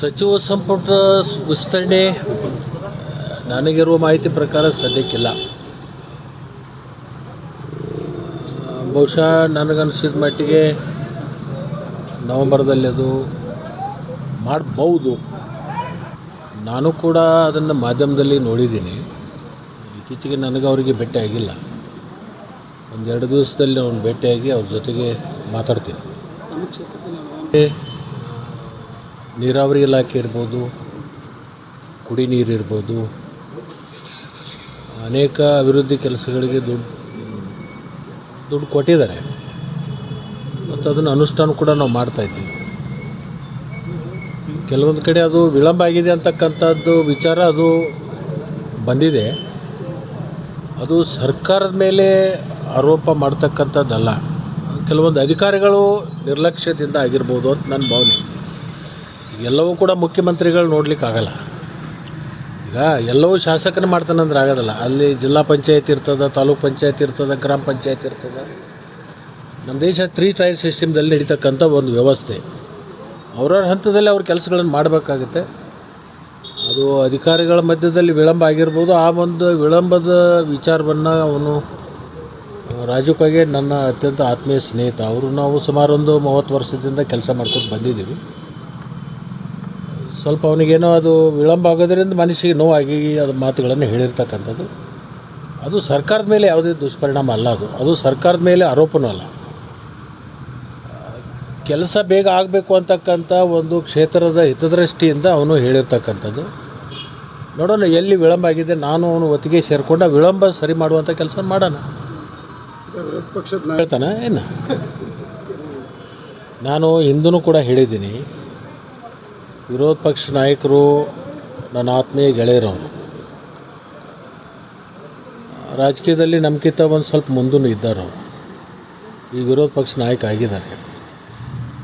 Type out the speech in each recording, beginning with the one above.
ಸಚಿವ ಸಂಪುಟ ವಿಸ್ತರಣೆ ನನಗಿರುವ ಮಾಹಿತಿ ಪ್ರಕಾರ ಸದ್ಯಕ್ಕಿಲ್ಲ. ಬಹುಶಃ ನನಗನ್ಸಿದ ಮಟ್ಟಿಗೆ ನವಂಬರ್ದಲ್ಲಿ ಅದು ಮಾಡ್ಬೋದು. ನಾನು ಕೂಡ ಅದನ್ನು ಮಾಧ್ಯಮದಲ್ಲಿ ನೋಡಿದ್ದೀನಿ. ಇತ್ತೀಚೆಗೆ ನನಗೆ ಅವರಿಗೆ ಭೇಟಿ ಆಗಿಲ್ಲ. ಒಂದೆರಡು ದಿವಸದಲ್ಲಿ ಅವ್ನು ಭೇಟಿಯಾಗಿ ಅವ್ರ ಜೊತೆಗೆ ಮಾತಾಡ್ತೀನಿ. ನೀರಾವರಿ ಇಲಾಖೆ ಇರ್ಬೋದು, ಕುಡಿ ನೀರು ಇರ್ಬೋದು, ಅನೇಕ ಅಭಿವೃದ್ಧಿ ಕೆಲಸಗಳಿಗೆ ದುಡ್ಡು ಕೊಟ್ಟಿದ್ದಾರೆ ಮತ್ತು ಅದನ್ನು ಅನುಷ್ಠಾನ ಕೂಡ ನಾವು ಮಾಡ್ತಾಯಿದ್ದೀವಿ. ಕೆಲವೊಂದು ಕಡೆ ಅದು ವಿಳಂಬ ಆಗಿದೆ ಅಂತಕ್ಕಂಥದ್ದು ವಿಚಾರ ಅದು ಬಂದಿದೆ. ಅದು ಸರ್ಕಾರದ ಮೇಲೆ ಆರೋಪ ಮಾಡ್ತಕ್ಕಂಥದ್ದಲ್ಲ. ಕೆಲವೊಂದು ಅಧಿಕಾರಿಗಳು ನಿರ್ಲಕ್ಷ್ಯದಿಂದ ಆಗಿರ್ಬೋದು ಅಂತ ನನ್ನ ಭಾವನೆ. ಎಲ್ಲವೂ ಕೂಡ ಮುಖ್ಯಮಂತ್ರಿಗಳು ನೋಡಲಿಕ್ಕಾಗಲ್ಲ. ಈಗ ಎಲ್ಲವೂ ಶಾಸಕನೇ ಮಾಡ್ತಾನಂದ್ರೆ ಆಗೋದಲ್ಲ. ಅಲ್ಲಿ ಜಿಲ್ಲಾ ಪಂಚಾಯತ್ ಇರ್ತದೆ, ತಾಲೂಕು ಪಂಚಾಯತ್ ಇರ್ತದೆ, ಗ್ರಾಮ ಪಂಚಾಯತ್ ಇರ್ತದೆ. ನಮ್ಮ ದೇಶ 3 ಟೈರ್ ಸಿಸ್ಟಮ್ದಲ್ಲಿ ನಡೀತಕ್ಕಂಥ ಒಂದು ವ್ಯವಸ್ಥೆ. ಅವ್ರವ್ರ ಹಂತದಲ್ಲಿ ಅವ್ರ ಕೆಲಸಗಳನ್ನು ಮಾಡಬೇಕಾಗುತ್ತೆ. ಅದು ಅಧಿಕಾರಿಗಳ ಮಧ್ಯದಲ್ಲಿ ವಿಳಂಬ ಆಗಿರ್ಬೋದು. ಆ ಒಂದು ವಿಳಂಬದ ವಿಚಾರವನ್ನು ಅವನು ರಾಜು ಕಾಗೆ ನನ್ನ ಅತ್ಯಂತ ಆತ್ಮೀಯ ಸ್ನೇಹಿತ. ನಾವು ಸುಮಾರು ಒಂದು 30 ವರ್ಷದಿಂದ ಕೆಲಸ ಮಾಡ್ಕೊಂಡು ಬಂದಿದ್ದೀವಿ. ಸ್ವಲ್ಪ ಅವನಿಗೇನೋ ಅದು ವಿಳಂಬ ಆಗೋದ್ರಿಂದ ಮನಸ್ಸಿಗೆ ನೋವಾಗಿ ಅದು ಮಾತುಗಳನ್ನು ಹೇಳಿರ್ತಕ್ಕಂಥದ್ದು. ಅದು ಸರ್ಕಾರದ ಮೇಲೆ ಯಾವುದೇ ದುಷ್ಪರಿಣಾಮ ಅಲ್ಲ. ಅದು ಸರ್ಕಾರದ ಮೇಲೆ ಆರೋಪನೂ ಅಲ್ಲ. ಕೆಲಸ ಬೇಗ ಆಗಬೇಕು ಅಂತಕ್ಕಂಥ ಒಂದು ಕ್ಷೇತ್ರದ ಹಿತದೃಷ್ಟಿಯಿಂದ ಅವನು ಹೇಳಿರ್ತಕ್ಕಂಥದ್ದು. ನೋಡೋಣ ಎಲ್ಲಿ ವಿಳಂಬ ಆಗಿದೆ. ನಾನು ಅವನು ಒತ್ತಿಗೆ ಸೇರಿಕೊಂಡು ವಿಳಂಬ ಸರಿ ಮಾಡುವಂಥ ಕೆಲಸ ಮಾಡೋಣ. ವಿರೋಧ ಪಕ್ಷದ ಹೇಳ್ತಾನೆ ಏನು? ನಾನು ಹಿಂದೂ ಕೂಡ ಹೇಳಿದ್ದೀನಿ, ವಿರೋಧ ಪಕ್ಷ ನಾಯಕರು ನನ್ನ ಆತ್ಮೀಯ ಗೆಳೆಯರವರು. ರಾಜಕೀಯದಲ್ಲಿ ನಮ್ಗಿಂತ ಒಂದು ಸ್ವಲ್ಪ ಮುಂದೂ ಇದ್ದಾರೆ. ಅವರು ಈ ವಿರೋಧ ಪಕ್ಷ ನಾಯಕ ಆಗಿದ್ದಾರೆ.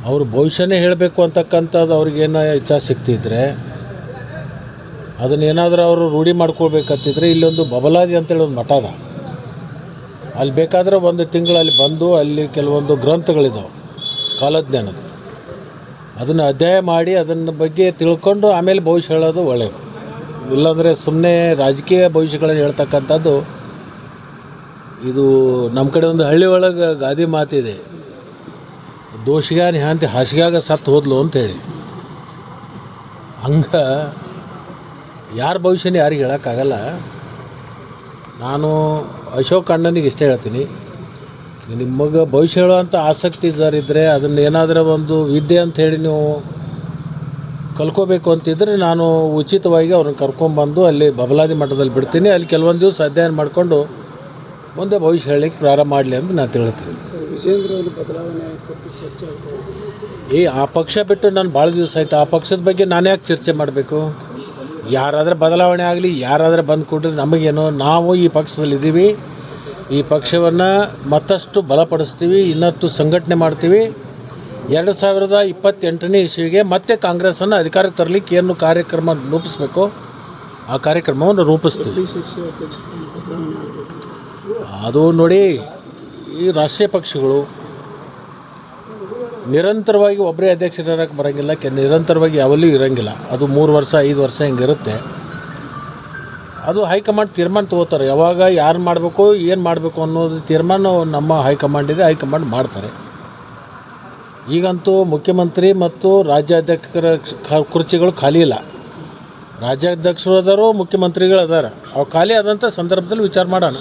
ಅವರು ಭವಿಷ್ಯನೇ ಹೇಳಬೇಕು ಅಂತಕ್ಕಂಥದ್ದು ಅವ್ರಿಗೇನೋ ಇಚ್ಛಾಶಕ್ತಿ ಇದ್ದರೆ ಅದನ್ನೇನಾದರೂ ಅವರು ರೂಢಿ ಮಾಡ್ಕೊಳ್ಬೇಕಂತಿದ್ರೆ ಇಲ್ಲೊಂದು ಬಬಲಾದಿ ಅಂತೇಳಿ ಒಂದು ಮಠ ಅದ. ಅಲ್ಲಿ ಬೇಕಾದರೆ ಒಂದು ತಿಂಗಳು ಅಲ್ಲಿ ಬಂದು ಅಲ್ಲಿ ಕೆಲವೊಂದು ಗ್ರಂಥಗಳಿದ್ದಾವೆ ಕಾಲಜ್ಞಾನದ, ಅದನ್ನು ಅಧ್ಯಯನ ಮಾಡಿ ಅದನ್ನ ಬಗ್ಗೆ ತಿಳ್ಕೊಂಡು ಆಮೇಲೆ ಭವಿಷ್ಯ ಹೇಳೋದು ಒಳ್ಳೆಯದು. ಇಲ್ಲಾಂದರೆ ಸುಮ್ಮನೆ ರಾಜಕೀಯ ಭವಿಷ್ಯಗಳನ್ನು ಹೇಳ್ತಕ್ಕಂಥದ್ದು ಇದು ನಮ್ಮ ಕಡೆ ಒಂದು ಹಳ್ಳಿ ಒಳಗೆ ಗಾದೆ ಮಾತಿದೆ, ದೋಷಿಗಾನಿ ಹಾಂತಿ ಹಾಸಿಗಾಗ ಸತ್ತು ಹೋದ್ಲು ಅಂಥೇಳಿ. ಹಂಗೆ ಯಾರ ಭವಿಷ್ಯನೇ ಯಾರಿಗೆ ಹೇಳೋಕ್ಕಾಗಲ್ಲ. ನಾನು ಅಶೋಕ್ ಅಣ್ಣನಿಗೆ ಇಷ್ಟ ಹೇಳ್ತೀನಿ, ನಿಮಗೆ ಭವಿಷ್ಯ ಹೇಳುವಂಥ ಆಸಕ್ತಿ ಇದ್ದರೆ ಅದನ್ನು ಏನಾದರೂ ಒಂದು ವಿದ್ಯೆ ಅಂಥೇಳಿ ನೀವು ಕಲ್ಕೋಬೇಕು ಅಂತಿದ್ರೆ ನಾನು ಉಚಿತವಾಗಿ ಅವ್ರನ್ನ ಕರ್ಕೊಂಬಂದು ಅಲ್ಲಿ ಬಬಲಾದಿ ಮಠದಲ್ಲಿ ಬಿಡ್ತೀನಿ. ಅಲ್ಲಿ ಕೆಲವೊಂದು ದಿವಸ ಅಧ್ಯಯನ ಮಾಡಿಕೊಂಡು ಮುಂದೆ ಭವಿಷ್ಯ ಹೇಳಲಿಕ್ಕೆ ಪ್ರಾರಂಭ ಮಾಡಲಿ ಅಂತ ನಾನು ಹೇಳ್ತೀನಿ. ಆ ಪಕ್ಷ ಬಿಟ್ಟು ನಾನು ಭಾಳ ದಿವಸ ಆಯಿತು. ಆ ಪಕ್ಷದ ಬಗ್ಗೆ ನಾನು ಯಾಕೆ ಚರ್ಚೆ ಮಾಡಬೇಕು? ಯಾರಾದರೆ ಬದಲಾವಣೆ ಆಗಲಿ, ಯಾರಾದರೆ ಬಂದು ಕೊಡ್ರಿ, ನಮಗೇನು, ನಾವು ಈ ಪಕ್ಷದಲ್ಲಿದ್ದೀವಿ. ಈ ಪಕ್ಷವನ್ನು ಮತ್ತಷ್ಟು ಬಲಪಡಿಸ್ತೀವಿ, ಇನ್ನಷ್ಟು ಸಂಘಟನೆ ಮಾಡ್ತೀವಿ. 2028ನೇ ಇಸ್ವಿಗೆ ಮತ್ತೆ ಕಾಂಗ್ರೆಸ್ಸನ್ನು ಅಧಿಕಾರಕ್ಕೆ ತರಲಿಕ್ಕೆ ಏನು ಕಾರ್ಯಕ್ರಮ ರೂಪಿಸ್ಬೇಕು ಆ ಕಾರ್ಯಕ್ರಮವನ್ನು ರೂಪಿಸ್ತೀವಿ. ಅದು ನೋಡಿ, ಈ ರಾಷ್ಟ್ರೀಯ ಪಕ್ಷಗಳು ನಿರಂತರವಾಗಿ ಒಬ್ಬರೇ ಅಧ್ಯಕ್ಷರಾಗಕ್ಕೆ ಬರೋಂಗಿಲ್ಲ, ನಿರಂತರವಾಗಿ ಯಾವಲ್ಲೂ ಇರೋಂಗಿಲ್ಲ. ಅದು 3 ವರ್ಷ 5 ವರ್ಷ ಹಿಂಗಿರುತ್ತೆ. ಅದು ಹೈಕಮಾಂಡ್ ತೀರ್ಮಾನ ತೊಗೋತಾರೆ. ಯಾವಾಗ ಯಾರು ಮಾಡಬೇಕು ಏನು ಮಾಡಬೇಕು ಅನ್ನೋದು ತೀರ್ಮಾನ ನಮ್ಮ ಹೈಕಮಾಂಡ್ ಇದೆ, ಹೈಕಮಾಂಡ್ ಮಾಡ್ತಾರೆ. ಈಗಂತೂ ಮುಖ್ಯಮಂತ್ರಿ ಮತ್ತು ರಾಜ್ಯಾಧ್ಯಕ್ಷರ ಕುರ್ಚಿಗಳು ಖಾಲಿ ಇಲ್ಲ. ರಾಜ್ಯಾಧ್ಯಕ್ಷರು ಅದಾರು, ಮುಖ್ಯಮಂತ್ರಿಗಳು ಅದಾರ. ಅವು ಖಾಲಿ ಆದಂಥ ಸಂದರ್ಭದಲ್ಲಿ ವಿಚಾರ ಮಾಡೋಣ.